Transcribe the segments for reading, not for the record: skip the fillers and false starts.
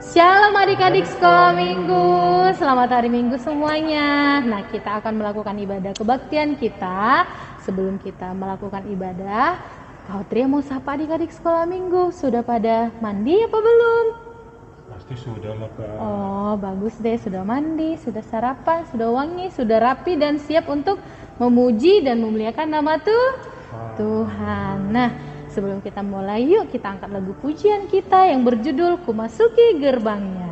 Shalom adik-adik sekolah minggu, selamat hari minggu semuanya. Nah, kita akan melakukan ibadah kebaktian kita. Sebelum kita melakukan ibadah, Kak Tria mau sapa adik-adik sekolah minggu. Sudah pada mandi apa belum? Pasti sudah lah Kak. Oh, bagus deh, sudah mandi, sudah sarapan, sudah wangi, sudah rapi dan siap untuk memuji dan memuliakan nama Tuhan. Nah, sebelum kita mulai, yuk kita angkat lagu pujian kita yang berjudul Ku Masuki Gerbangnya.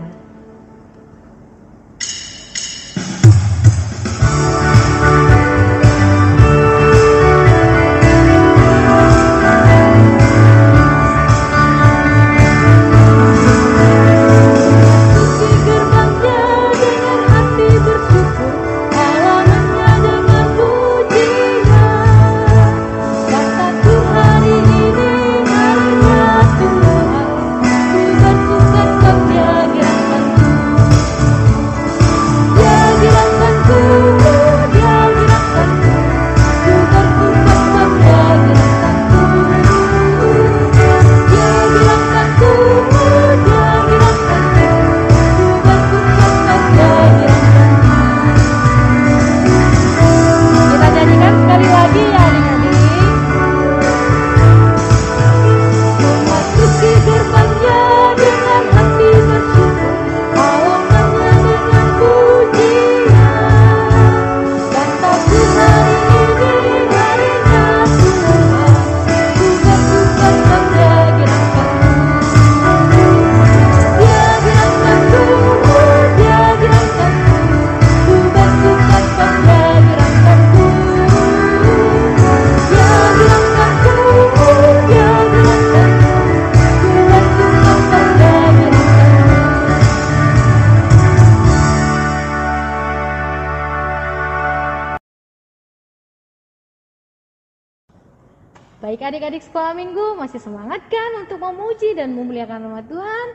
Baik adik-adik sekolah minggu, masih semangat kan untuk memuji dan memuliakan nama Tuhan?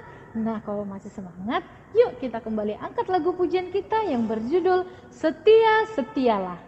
Nah, kalau masih semangat, yuk kita kembali angkat lagu pujian kita yang berjudul Setia Setialah.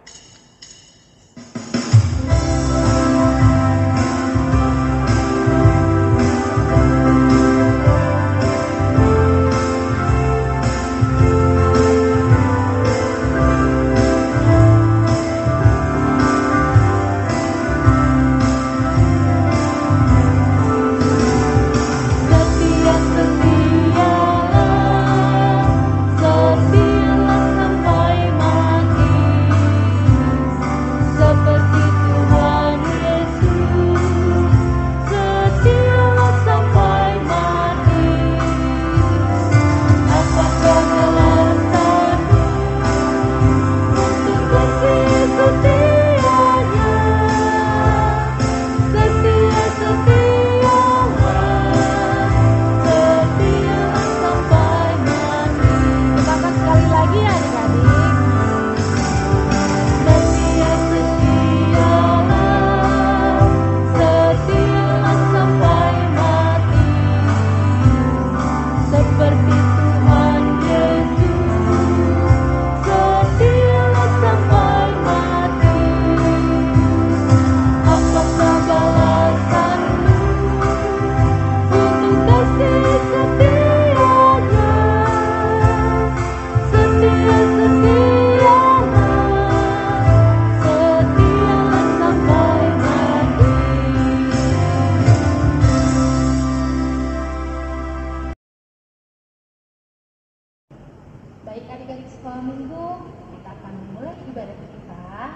Baik adik-adik sekolah minggu, kita akan memulai ibadah kita.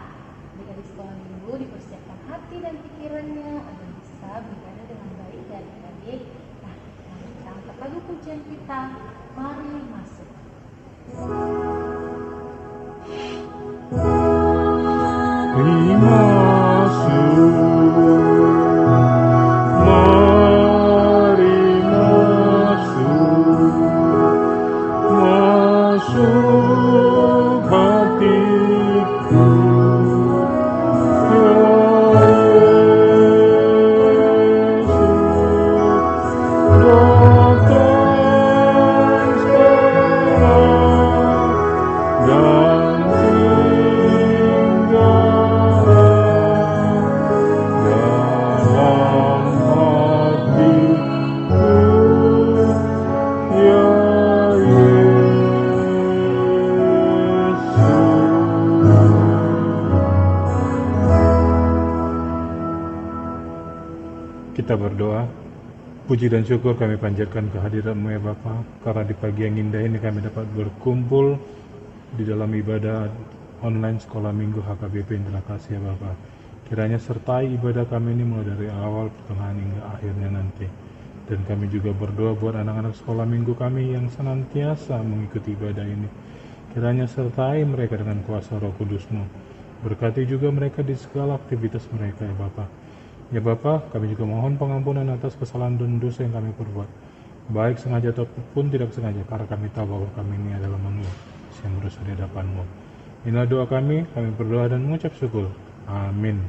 Adik-adik sekolah minggu dipersiapkan hati dan pikirannya agar bisa beribadah dengan baik ya adik-adik. Nah, mari kita angkat lagu pujian kita. Mari masuk. Mari masuk. Masuk hatiku, Yesus, datang sekarang. kita berdoa. Puji dan syukur kami panjatkan kehadiran-Mu ya Bapa, karena di pagi yang indah ini kami dapat berkumpul di dalam ibadah online sekolah minggu HKBP Indra Kasih ya Bapa. Kiranya sertai ibadah kami ini mulai dari awal, pertengahan hingga akhirnya nanti. Dan kami juga berdoa buat anak-anak sekolah minggu kami yang senantiasa mengikuti ibadah ini. Kiranya sertai mereka dengan kuasa Roh Kudus-Mu. Berkati juga mereka di segala aktivitas mereka ya Bapa. Ya Bapa, kami juga mohon pengampunan atas kesalahan dan dosa yang kami perbuat, baik sengaja ataupun tidak sengaja, karena kami tahu bahwa kami ini adalah manusia yang berdosa di hadapan-Mu. Inilah doa kami berdoa dan mengucap syukur. Amin.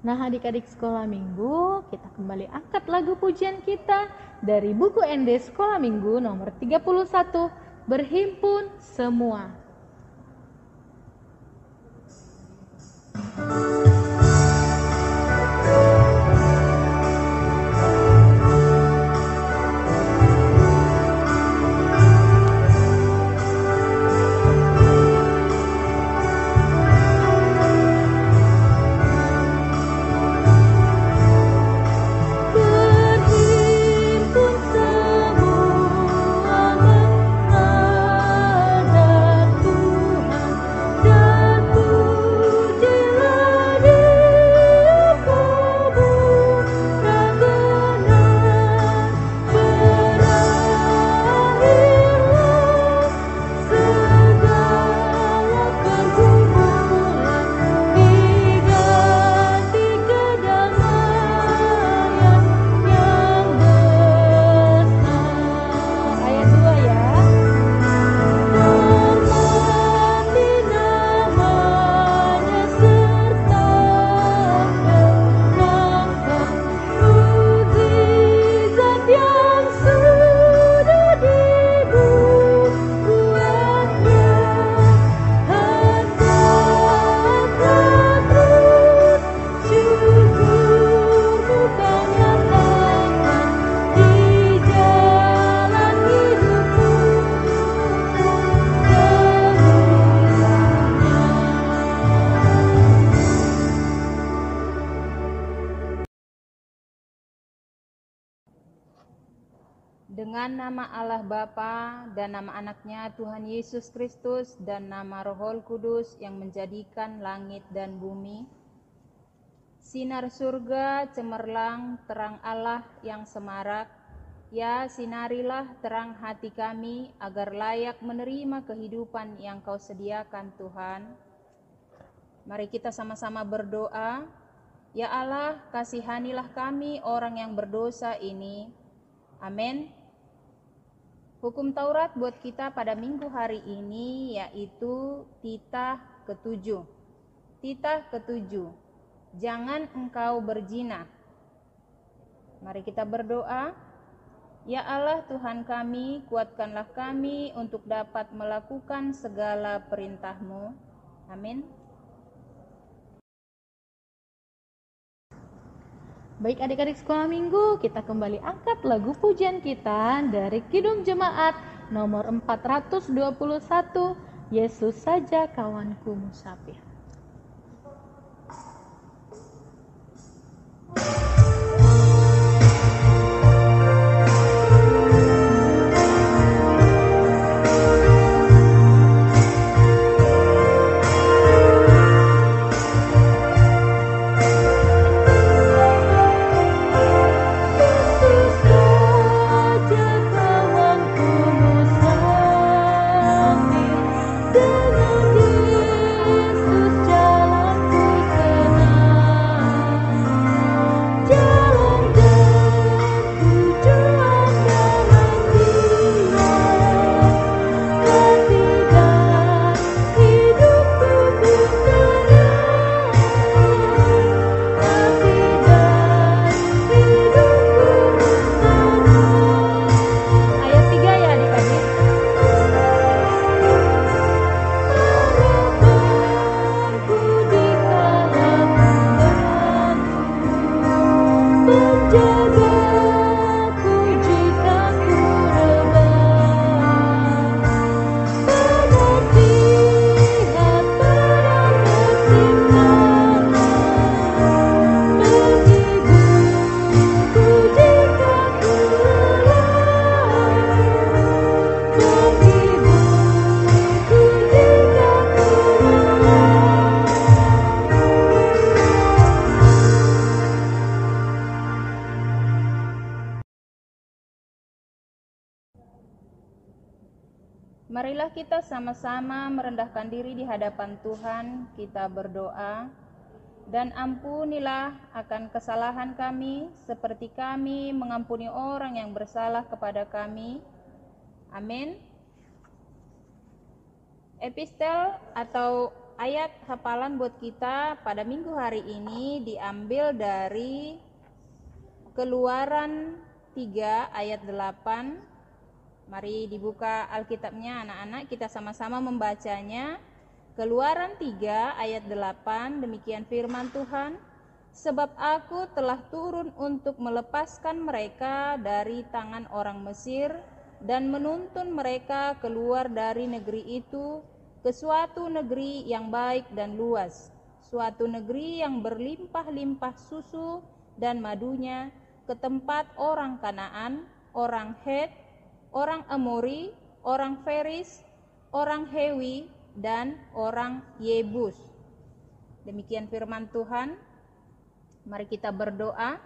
Nah, adik-adik sekolah minggu, kita kembali angkat lagu pujian kita dari buku ND Sekolah Minggu nomor 31, Berhimpun Semua. Dengan nama Allah Bapa dan nama anaknya Tuhan Yesus Kristus dan nama Roh Kudus yang menjadikan langit dan bumi, sinar surga cemerlang terang Allah yang semarak, ya sinarilah terang hati kami agar layak menerima kehidupan yang Kau sediakan Tuhan. Mari kita sama-sama berdoa. Ya Allah, kasihanilah kami orang yang berdosa ini. Amin. Hukum Taurat buat kita pada minggu hari ini yaitu titah ke-7. Titah ke-7. Jangan engkau berzina. Mari kita berdoa. Ya Allah Tuhan kami, kuatkanlah kami untuk dapat melakukan segala perintah-Mu. Amin. Baik adik-adik sekolah minggu, kita kembali angkat lagu pujian kita dari Kidung Jemaat nomor 421, Yesus saja kawanku musafir. Dengan Yesus Marilah kita sama-sama merendahkan diri di hadapan Tuhan, kita berdoa. Dan ampunilah akan kesalahan kami, seperti kami mengampuni orang yang bersalah kepada kami. Amin. Epistel atau ayat hafalan buat kita pada minggu hari ini diambil dari Keluaran 3 ayat 8. Mari dibuka Alkitabnya anak-anak, kita sama-sama membacanya. Keluaran 3 ayat 8, demikian firman Tuhan. Sebab aku telah turun untuk melepaskan mereka dari tangan orang Mesir dan menuntun mereka keluar dari negeri itu ke suatu negeri yang baik dan luas, suatu negeri yang berlimpah-limpah susu dan madunya, ke tempat orang Kanaan, orang Het, orang Amori, orang Feris, orang Hewi, dan orang Yebus. Demikian firman Tuhan. Mari kita berdoa.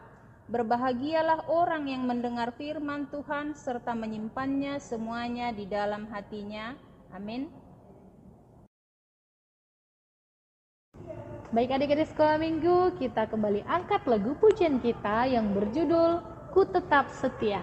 Berbahagialah orang yang mendengar firman Tuhan serta menyimpannya semuanya di dalam hatinya. Amin. Baik adik-adik sekolah minggu, kita kembali angkat lagu pujian kita yang berjudul Ku Tetap Setia.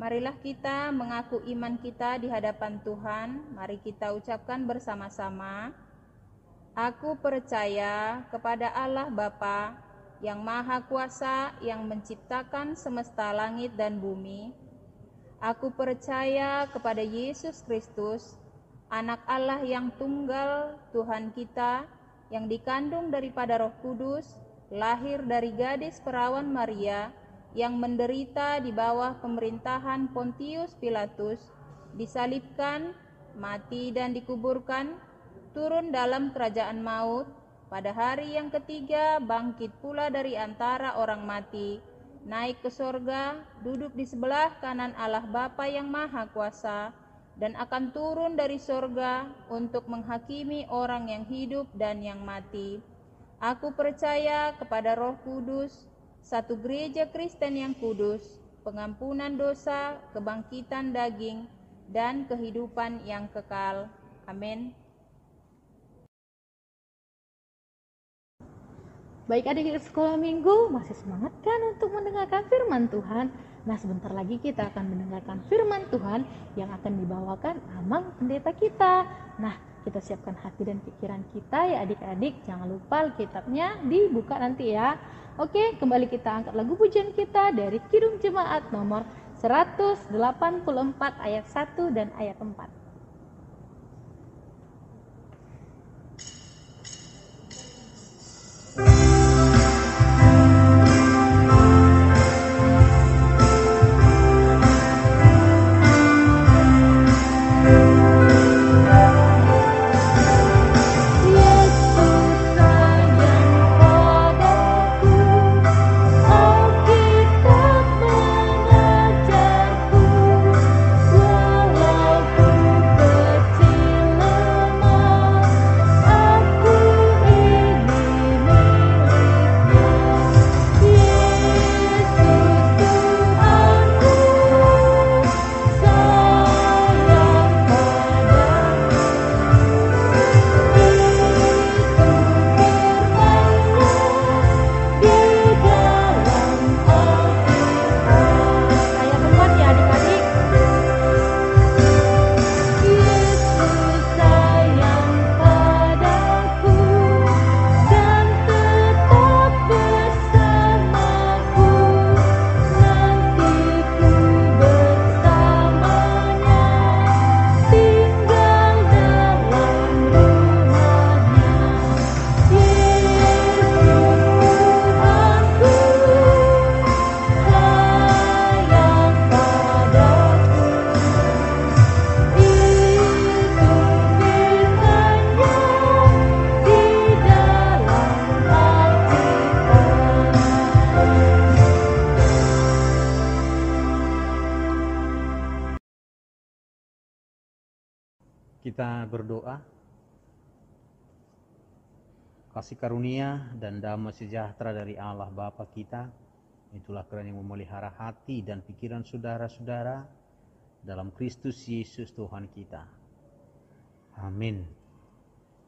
Marilah kita mengaku iman kita di hadapan Tuhan. Mari kita ucapkan bersama-sama. Aku percaya kepada Allah Bapa yang Maha Kuasa yang menciptakan semesta langit dan bumi. Aku percaya kepada Yesus Kristus, Anak Allah yang tunggal, Tuhan kita, yang dikandung daripada Roh Kudus, lahir dari gadis perawan Maria, yang menderita di bawah pemerintahan Pontius Pilatus, disalibkan, mati dan dikuburkan, turun dalam kerajaan maut, pada hari yang ketiga bangkit pula dari antara orang mati, naik ke sorga, duduk di sebelah kanan Allah Bapa yang Maha Kuasa, dan akan turun dari sorga untuk menghakimi orang yang hidup dan yang mati. Aku percaya kepada Roh Kudus, satu gereja Kristen yang kudus, pengampunan dosa, kebangkitan daging, dan kehidupan yang kekal. Amin. Baik adik-adik sekolah minggu, masih semangat kan untuk mendengarkan firman Tuhan? Nah, sebentar lagi kita akan mendengarkan firman Tuhan yang akan dibawakan Amang pendeta kita. Nah, kita siapkan hati dan pikiran kita ya adik-adik. Jangan lupa Alkitabnya dibuka nanti ya. Oke, kembali kita angkat lagu pujian kita dari Kidung Jemaat nomor 184 ayat 1 dan ayat 4. Kita berdoa. Kasih karunia dan damai sejahtera dari Allah Bapa kita, itulah kiranya memelihara hati dan pikiran saudara-saudara dalam Kristus Yesus Tuhan kita. Amin.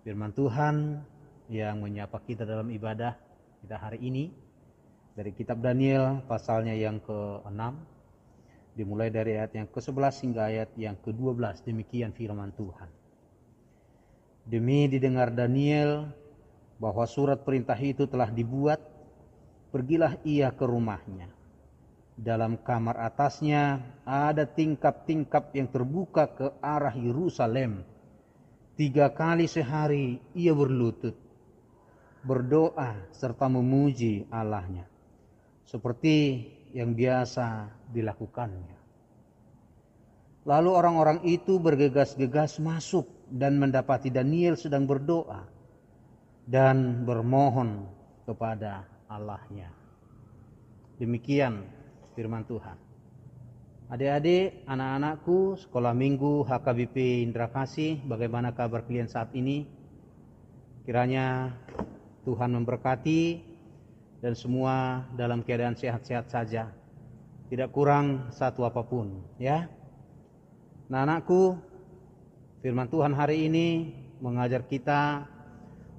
Firman Tuhan yang menyapa kita dalam ibadah kita hari ini dari kitab Daniel pasalnya yang ke-6, dimulai dari ayat yang ke-11 hingga ayat yang ke-12. Demikian firman Tuhan. Demi didengar Daniel bahwa surat perintah itu telah dibuat, pergilah ia ke rumahnya. Dalam kamar atasnya ada tingkap-tingkap yang terbuka ke arah Yerusalem. 3 kali sehari ia berlutut, berdoa serta memuji Allahnya, seperti yang biasa dilakukannya. Lalu orang-orang itu bergegas-gegas masuk dan mendapati Daniel sedang berdoa dan bermohon kepada Allahnya. Demikian firman Tuhan. Adik-adik, anak-anakku, sekolah minggu HKBP Indra Kasih, bagaimana kabar kalian saat ini? Kiranya Tuhan memberkati dan semua dalam keadaan sehat-sehat saja, tidak kurang satu apapun, ya. Nah, anakku, firman Tuhan hari ini mengajar kita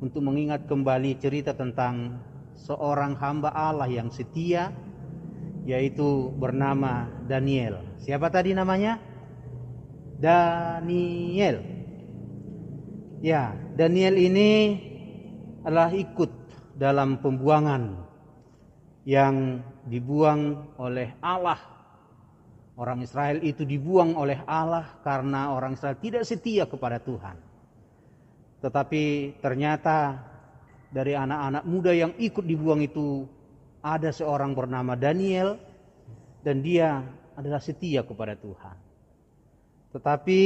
untuk mengingat kembali cerita tentang seorang hamba Allah yang setia, yaitu bernama Daniel. Siapa tadi namanya? Daniel. Ya, Daniel ini adalah ikut dalam pembuangan yang dibuang oleh Allah. Orang Israel itu dibuang oleh Allah karena orang Israel tidak setia kepada Tuhan. Tetapi ternyata dari anak-anak muda yang ikut dibuang itu ada seorang bernama Daniel, dan dia adalah setia kepada Tuhan. Tetapi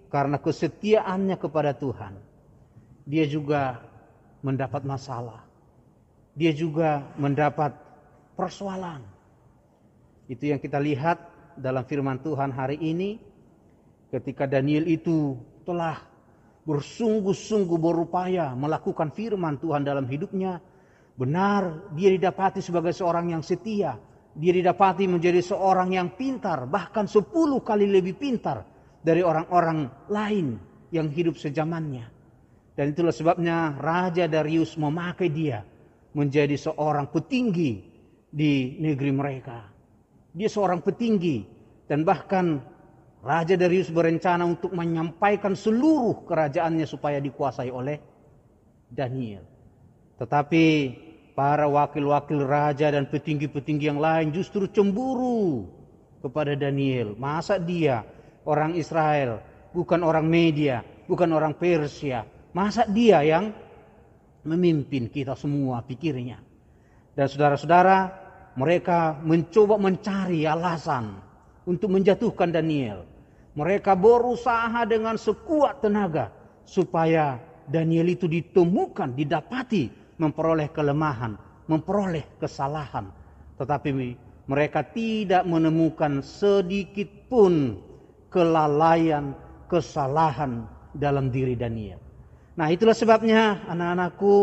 karena kesetiaannya kepada Tuhan, dia juga mendapat masalah. Dia juga mendapat persoalan. Itu yang kita lihat dalam firman Tuhan hari ini, ketika Daniel itu telah bersungguh-sungguh berupaya melakukan firman Tuhan dalam hidupnya. Benar, dia didapati sebagai seorang yang setia. Dia didapati menjadi seorang yang pintar, bahkan 10 kali lebih pintar dari orang-orang lain yang hidup sezamannya. Dan itulah sebabnya Raja Darius memakai dia menjadi seorang petinggi di negeri mereka. Dia seorang petinggi, dan bahkan Raja Darius berencana untuk menyampaikan seluruh kerajaannya supaya dikuasai oleh Daniel. Tetapi para wakil-wakil raja dan petinggi-petinggi yang lain justru cemburu kepada Daniel. Masa dia orang Israel, bukan orang Media, bukan orang Persia. Masa dia yang memimpin kita semua, pikirnya. Dan saudara-saudara, mereka mencoba mencari alasan untuk menjatuhkan Daniel. Mereka berusaha dengan sekuat tenaga supaya Daniel itu ditemukan, didapati memperoleh kelemahan, memperoleh kesalahan. Tetapi mereka tidak menemukan sedikit pun kelalaian, kesalahan dalam diri Daniel. Nah, itulah sebabnya anak-anakku,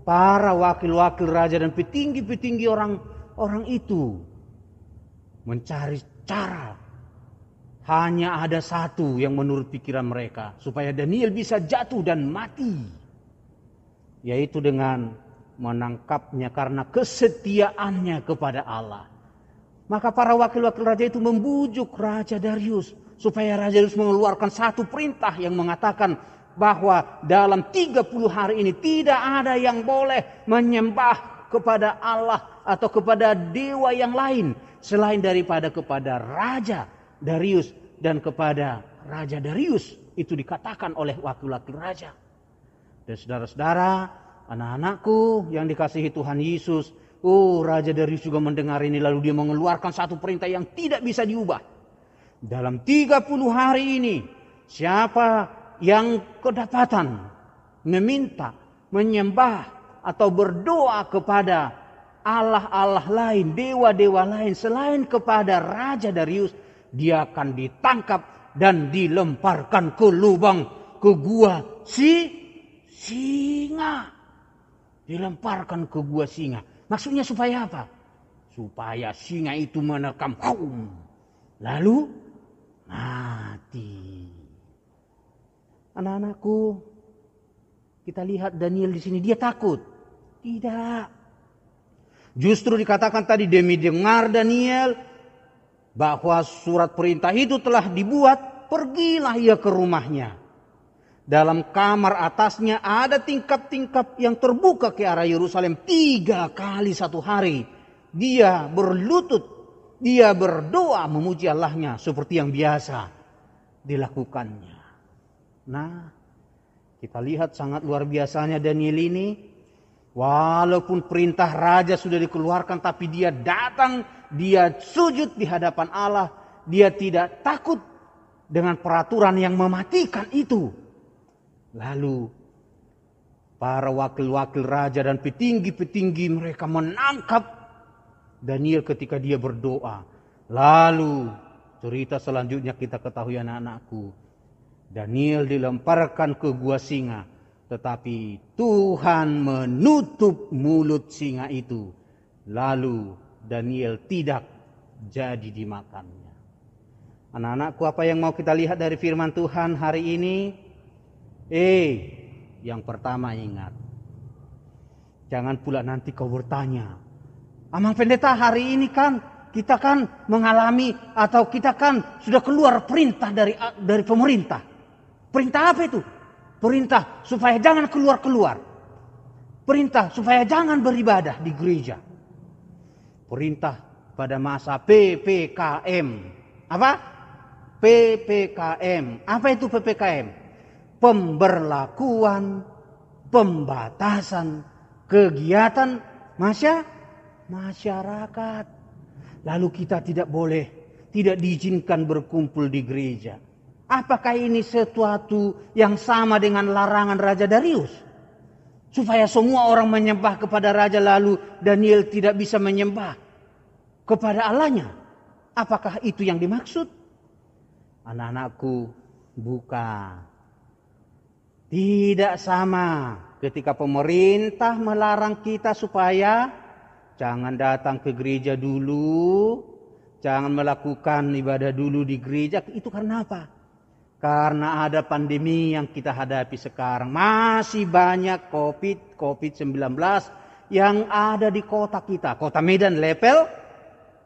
para wakil-wakil raja dan petinggi-petinggi orang itu mencari cara. Hanya ada satu yang menurut pikiran mereka, supaya Daniel bisa jatuh dan mati, yaitu dengan menangkapnya karena kesetiaannya kepada Allah. Maka para wakil-wakil raja itu membujuk Raja Darius supaya Raja Darius mengeluarkan satu perintah yang mengatakan bahwa dalam 30 hari ini tidak ada yang boleh menyembah kepada Allah atau kepada dewa yang lain selain daripada kepada Raja Darius dan kepada Raja Darius. Itu dikatakan oleh wakil-wakil raja. Dan saudara-saudara, anak-anakku yang dikasihi Tuhan Yesus, Raja Darius juga mendengar ini, lalu dia mengeluarkan satu perintah yang tidak bisa diubah. Dalam 30 hari ini, siapa yang kedapatan meminta, menyembah atau berdoa kepada Allah-Allah lain, dewa-dewa lain selain kepada Raja Darius, dia akan ditangkap dan dilemparkan ke lubang, ke gua singa. Dilemparkan ke gua singa. Maksudnya supaya apa? Supaya singa itu menerkam lalu mati. Anak-anakku, kita lihat Daniel di sini, dia takut? Tidak. Justru dikatakan tadi demi dengar Daniel bahwa surat perintah itu telah dibuat, pergilah ia ke rumahnya. Dalam kamar atasnya ada tingkap-tingkap yang terbuka ke arah Yerusalem 3 kali satu hari. Dia berlutut, dia berdoa memuji Allahnya seperti yang biasa dilakukannya. Nah, kita lihat sangat luar biasanya Daniel ini. Walaupun perintah raja sudah dikeluarkan, tapi dia datang, dia sujud di hadapan Allah. Dia tidak takut dengan peraturan yang mematikan itu. Lalu para wakil-wakil raja dan petinggi-petinggi mereka menangkap Daniel ketika dia berdoa. Lalu cerita selanjutnya kita ketahui anak-anakku. Daniel dilemparkan ke gua singa, tetapi Tuhan menutup mulut singa itu. Lalu Daniel tidak jadi dimakannya. Anak-anakku, apa yang mau kita lihat dari firman Tuhan hari ini? Yang pertama ingat. Jangan pula nanti kau bertanya, Amang Pendeta, hari ini kan kita kan mengalami atau kita kan sudah keluar perintah dari pemerintah. Perintah apa itu? Perintah supaya jangan keluar-keluar. Perintah supaya jangan beribadah di gereja. Perintah pada masa PPKM. Apa? PPKM. Apa itu PPKM? Pemberlakuan, pembatasan kegiatan masyarakat. Lalu kita tidak diizinkan berkumpul di gereja. Apakah ini sesuatu yang sama dengan larangan Raja Darius? Supaya semua orang menyembah kepada Raja, lalu Daniel tidak bisa menyembah kepada Allahnya. Apakah itu yang dimaksud? Anak-anakku, bukan. Tidak sama ketika pemerintah melarang kita supaya jangan datang ke gereja dulu, jangan melakukan ibadah dulu di gereja. Itu karena apa? Karena ada pandemi yang kita hadapi sekarang. Masih banyak COVID-19 yang ada di kota kita, kota Medan level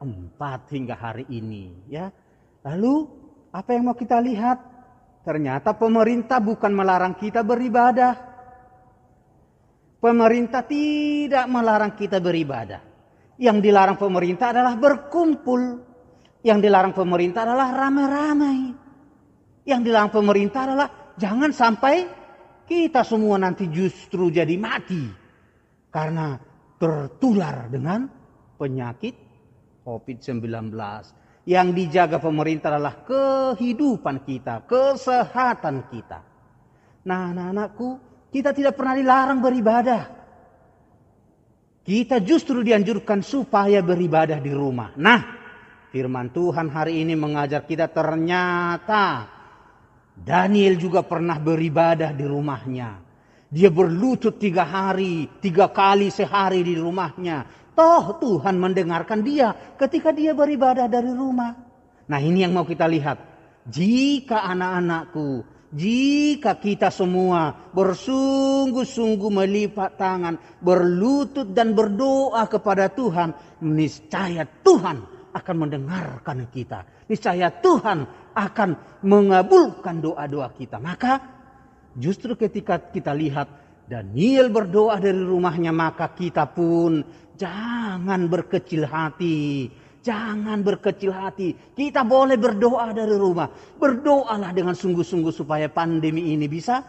4 hingga hari ini. Ya. Lalu apa yang mau kita lihat? Ternyata pemerintah bukan melarang kita beribadah. Pemerintah tidak melarang kita beribadah. Yang dilarang pemerintah adalah berkumpul. Yang dilarang pemerintah adalah ramai-ramai. Yang dilarang pemerintah adalah jangan sampai kita semua nanti justru jadi mati. Karena tertular dengan penyakit COVID-19. Yang dijaga pemerintah adalah kehidupan kita, kesehatan kita. Nah, anak-anakku, kita tidak pernah dilarang beribadah. Kita justru dianjurkan supaya beribadah di rumah. Nah, firman Tuhan hari ini mengajar kita ternyata Daniel juga pernah beribadah di rumahnya. Dia berlutut 3 kali sehari di rumahnya. Toh Tuhan mendengarkan dia ketika dia beribadah dari rumah. Nah, ini yang mau kita lihat. Jika anak-anakku, jika kita semua bersungguh-sungguh melipat tangan, berlutut dan berdoa kepada Tuhan, niscaya Tuhan akan mendengarkan kita. Niscaya Tuhan akan mengabulkan doa-doa kita. Maka justru ketika kita lihat Daniel berdoa dari rumahnya, maka kita pun jangan berkecil hati. Jangan berkecil hati. Kita boleh berdoa dari rumah. Berdoalah dengan sungguh-sungguh supaya pandemi ini bisa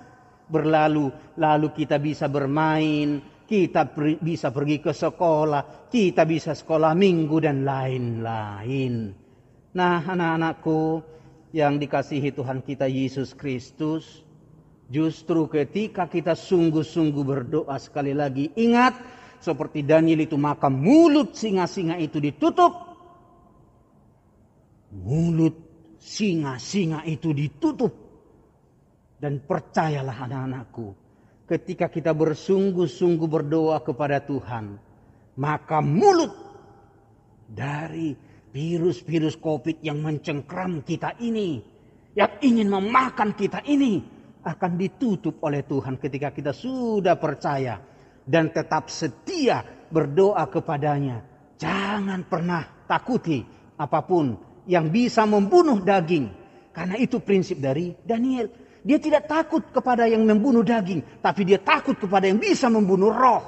berlalu. Lalu kita bisa bermain. Kita bisa pergi ke sekolah. Kita bisa sekolah minggu dan lain-lain. Nah, anak-anakku yang dikasihi Tuhan kita Yesus Kristus. Justru ketika kita sungguh-sungguh berdoa sekali lagi. Ingat, seperti Daniel itu, maka mulut singa-singa itu ditutup. Mulut singa-singa itu ditutup. Dan percayalah anak-anakku, ketika kita bersungguh-sungguh berdoa kepada Tuhan, maka mulut dari virus-virus COVID yang mencengkram kita ini, yang ingin memakan kita ini, akan ditutup oleh Tuhan ketika kita sudah percaya dan tetap setia berdoa kepadanya. Jangan pernah takuti apapun yang bisa membunuh daging. Karena itu prinsip dari Daniel. Dia tidak takut kepada yang membunuh daging, tapi dia takut kepada yang bisa membunuh roh.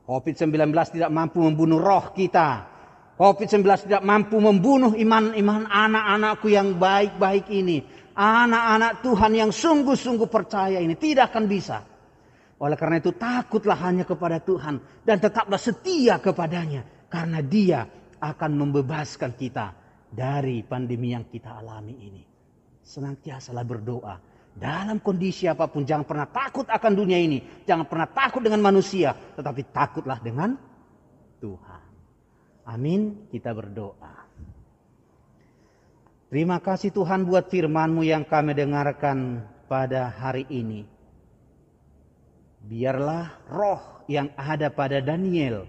COVID-19 tidak mampu membunuh roh kita. COVID-19 tidak mampu membunuh iman anak-anakku yang baik-baik ini. Anak-anak Tuhan yang sungguh-sungguh percaya ini tidak akan bisa. Oleh karena itu takutlah hanya kepada Tuhan. Dan tetaplah setia kepadanya. Karena dia akan membebaskan kita dari pandemi yang kita alami ini. Senantiasalah berdoa. Dalam kondisi apapun, jangan pernah takut akan dunia ini. Jangan pernah takut dengan manusia. Tetapi takutlah dengan Tuhan. Amin, kita berdoa. Terima kasih Tuhan buat firman-Mu yang kami dengarkan pada hari ini. Biarlah roh yang ada pada Daniel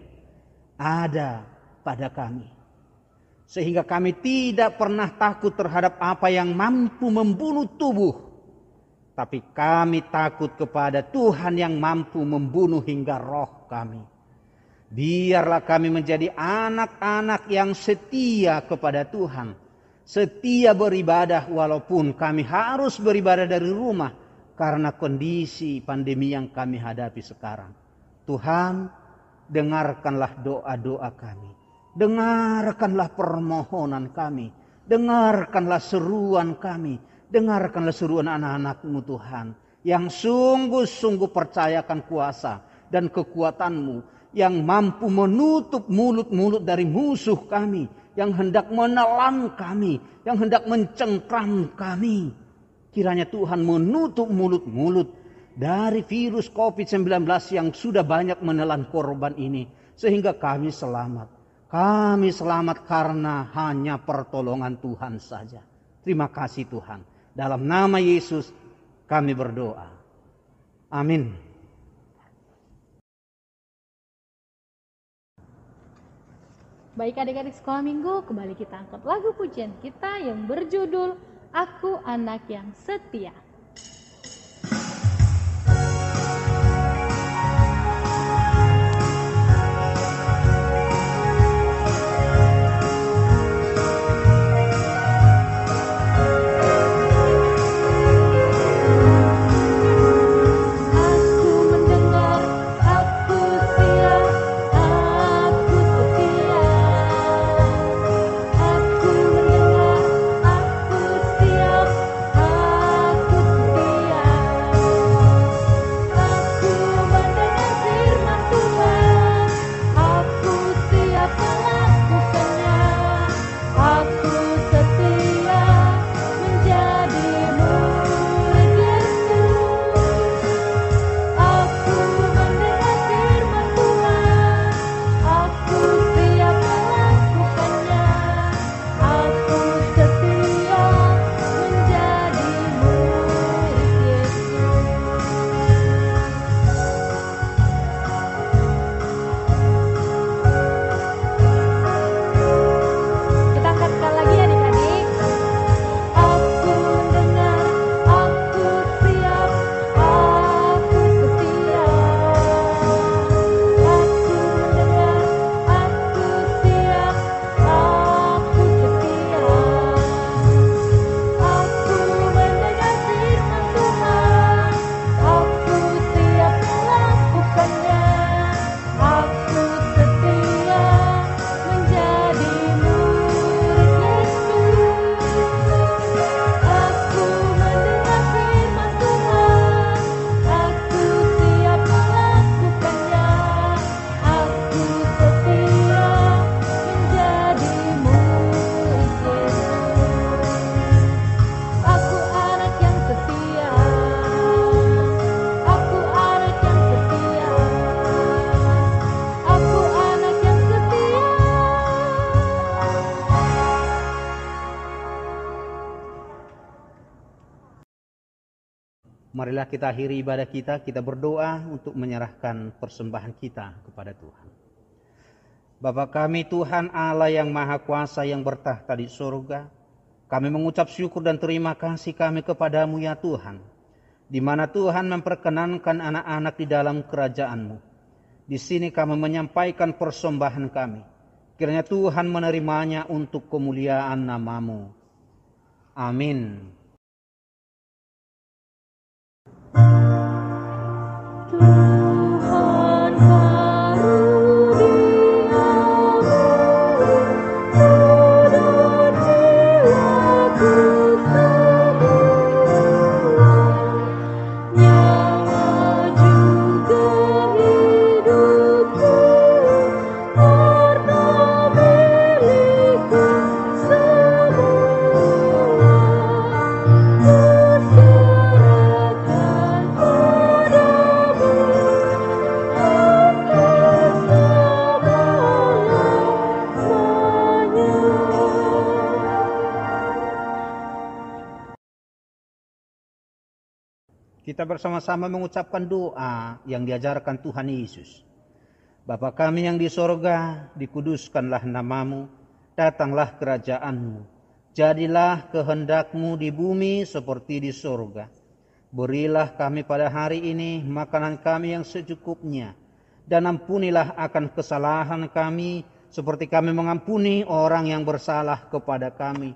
ada pada kami. Sehingga kami tidak pernah takut terhadap apa yang mampu membunuh tubuh. Tapi kami takut kepada Tuhan yang mampu membunuh hingga roh kami. Biarlah kami menjadi anak-anak yang setia kepada Tuhan. Setia beribadah walaupun kami harus beribadah dari rumah. Karena kondisi pandemi yang kami hadapi sekarang. Tuhan, dengarkanlah doa-doa kami. Dengarkanlah permohonan kami. Dengarkanlah seruan kami. Dengarkanlah seruan anak-anak-Mu Tuhan. Yang sungguh-sungguh percayakan kuasa dan kekuatan-Mu. Yang mampu menutup mulut-mulut dari musuh kami. Yang hendak menelan kami. Yang hendak mencengkram kami. Kiranya Tuhan menutup mulut-mulut dari virus COVID-19 yang sudah banyak menelan korban ini. Sehingga kami selamat. Kami selamat karena hanya pertolongan Tuhan saja. Terima kasih Tuhan. Dalam nama Yesus kami berdoa. Amin. Baik adik-adik sekolah minggu, kembali kita angkat lagu pujian kita yang berjudul Aku Anak yang Setia. Marilah kita akhiri ibadah kita berdoa untuk menyerahkan persembahan kita kepada Tuhan. Bapa kami Tuhan Allah yang Maha Kuasa yang bertahta di surga, kami mengucap syukur dan terima kasih kami kepadamu ya Tuhan, di mana Tuhan memperkenankan anak-anak di dalam kerajaan-Mu. Di sini kami menyampaikan persembahan kami. Kiranya Tuhan menerimanya untuk kemuliaan nama-Mu. Amin. Tuhan Kita bersama-sama mengucapkan doa yang diajarkan Tuhan Yesus. Bapa kami yang di sorga, dikuduskanlah nama-Mu, datanglah kerajaan-Mu. Jadilah kehendak-Mu di bumi seperti di sorga. Berilah kami pada hari ini makanan kami yang secukupnya, dan ampunilah akan kesalahan kami seperti kami mengampuni orang yang bersalah kepada kami.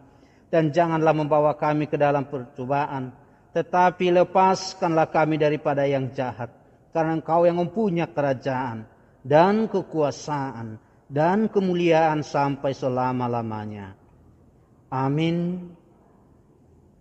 Dan janganlah membawa kami ke dalam percobaan, tetapi lepaskanlah kami daripada yang jahat. Karena Engkau yang mempunyai kerajaan dan kekuasaan dan kemuliaan sampai selama-lamanya. Amin.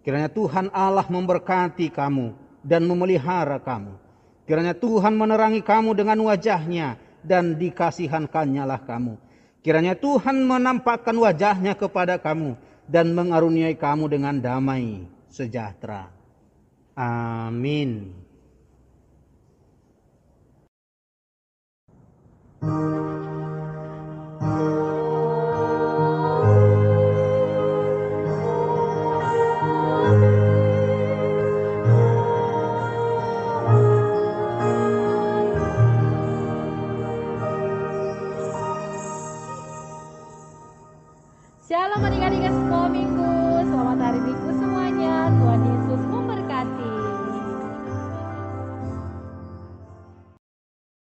Kiranya Tuhan Allah memberkati kamu dan memelihara kamu. Kiranya Tuhan menerangi kamu dengan wajahnya dan dikasihankannya lah kamu. Kiranya Tuhan menampakkan wajahnya kepada kamu dan mengaruniai kamu dengan damai sejahtera. Amin. Shalom adik-adik sekolah minggu, selamat hari Minggu semuanya. Tuhan Yesus memberkati.